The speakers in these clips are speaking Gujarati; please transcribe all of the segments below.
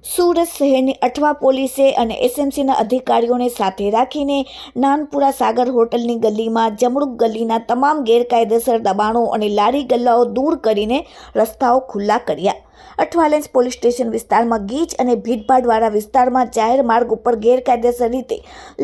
સુરત શહેરની અઠવા પોલીસે અને એસએમસીના અધિકારીઓને સાથે રાખીને નાનપુરા સાગર હોટલની ગલીમાં જમરૂક ગલીના તમામ ગેરકાયદેસર દબાણો અને લારી ગલ્લાઓ દૂર કરીને રસ્તાઓ ખુલ્લા કર્યા. અઠવાલેન્સ પોલીસ સ્ટેશન વિસ્તારમાં ગીચ અને ભીડભાડવાળા વિસ્તારમાં જાહેર માર્ગ ઉપર ગેરકાયદેસર રીતે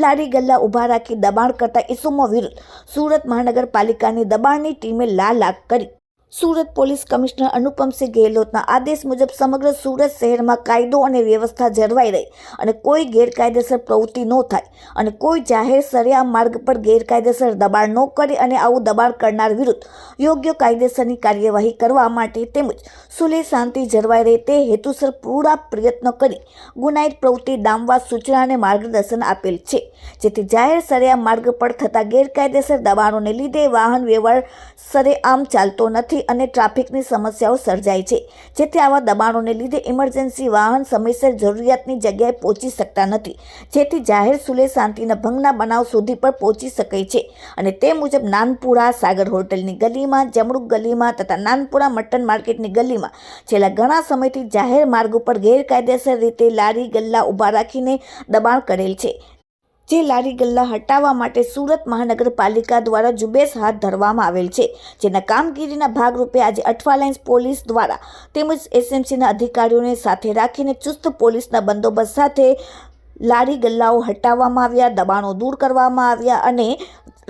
લારી ગલ્લા ઊભા રાખી દબાણ કરતા ઇસમો વિરુદ્ધ સુરત મહાનગરપાલિકાની દબાણની ટીમે લાલ આગ કરી. સુરત પોલીસ કમિશનર અનુપમસિંહ ગેહલોતના આદેશ મુજબ સમગ્ર સુરત શહેરમાં કાયદો અને વ્યવસ્થા જળવાઈ રહી અને કોઈ ગેરકાયદેસર પ્રવૃત્તિ ન થાય અને કોઈ જાહેર સરેઆમ માર્ગ પર ગેરકાયદેસર દબાણ ન કરે અને આવું દબાણ કરનાર વિરુદ્ધ યોગ્ય કાયદેસરની કાર્યવાહી કરવા માટે તેમજ સુલેહ શાંતિ જળવાઈ રહે તે હેતુસર પૂરા પ્રયત્નો કરી ગુનાહિત પ્રવૃત્તિ ડામવા સૂચના અને માર્ગદર્શન આપેલ છે, જેથી જાહેર સરેઆમ માર્ગ પર થતા ગેરકાયદેસર દબાણોને લીધે વાહન વ્યવહાર સરેઆમ ચાલતો નથી અને ટ્રાફિકની સમસ્યાઓ સર્જાય છે, જેથી આવા દબાણોને લીધે ઇમરજન્સી વાહન સમયસર જરૂરિયાતની જગ્યાએ પહોંચી શકતા નથી, જેથી જાહેર સુલેહ શાંતિના ભંગના બનાવ સુધી પર પહોંચી શકે છે. અને તે મુજબ નાનપુરા સાગર હોટલની ગલીમાં, જમરૂક ગલીમાં તથા નાનપુરા મટન માર્કેટની ગલીમાં છેલ્લા ઘણા સમયથી જાહેર માર્ગ ઉપર ગેરકાયદેસર રીતે લારી ગલ્લા ઊભા રાખીને દબાણ કરેલ છે, જે લારી ગલ્લા હટાવવા માટે સુરત મહાનગરપાલિકા દ્વારા ઝુંબેશ હાથ ધરવામાં આવેલ છે, જેના કામગીરીના ભાગરૂપે આજે અઠવાલાઇન્સ પોલીસ દ્વારા તેમજ એસએમસીના અધિકારીઓને સાથે રાખીને ચુસ્ત પોલીસના બંદોબસ્ત સાથે લારી ગલ્લાઓ હટાવવામાં આવ્યા, દબાણો દૂર કરવામાં આવ્યા અને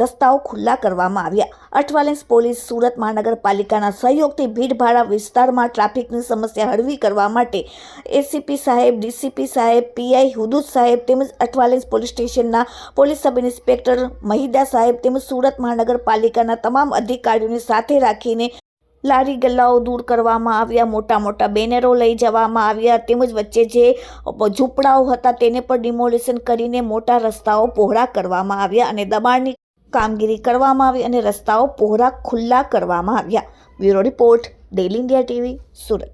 રસ્તાઓ ખુલ્લા કરવામાં આવ્યા. અઠવાલેન્સ પોલીસ સુરત મહાનગરપાલિકાના સહયોગથી ભીડભાડા વિસ્તારમાં ટ્રાફિકની સમસ્યા હળવી કરવા માટે એસીપી સાહેબ, ડીસીપી સાહેબ, પીઆઈ હુદુદ સાહેબ તેમજ અઠવાલેન્સ પોલીસ સ્ટેશનના પોલીસ સબ ઇન્સ્પેક્ટર મહિદા સાહેબ તેમજ સુરત મહાનગરપાલિકાના તમામ અધિકારીઓને સાથે રાખીને લારી ગલ્લાઓ દૂર કરવામાં આવ્યા, મોટા મોટા બેનરો લઈ જવામાં આવ્યા તેમજ વચ્ચે જે ઝૂંપડાઓ હતા તેને પણ ડિમોલિશન કરીને મોટા રસ્તાઓ પહોળા કરવામાં આવ્યા અને દબાણની કામગીરી કરવામાં આવી અને રસ્તાઓ પહોળા ખુલ્લા કરવામાં આવ્યા. Bureau report, daily India TV, Surat.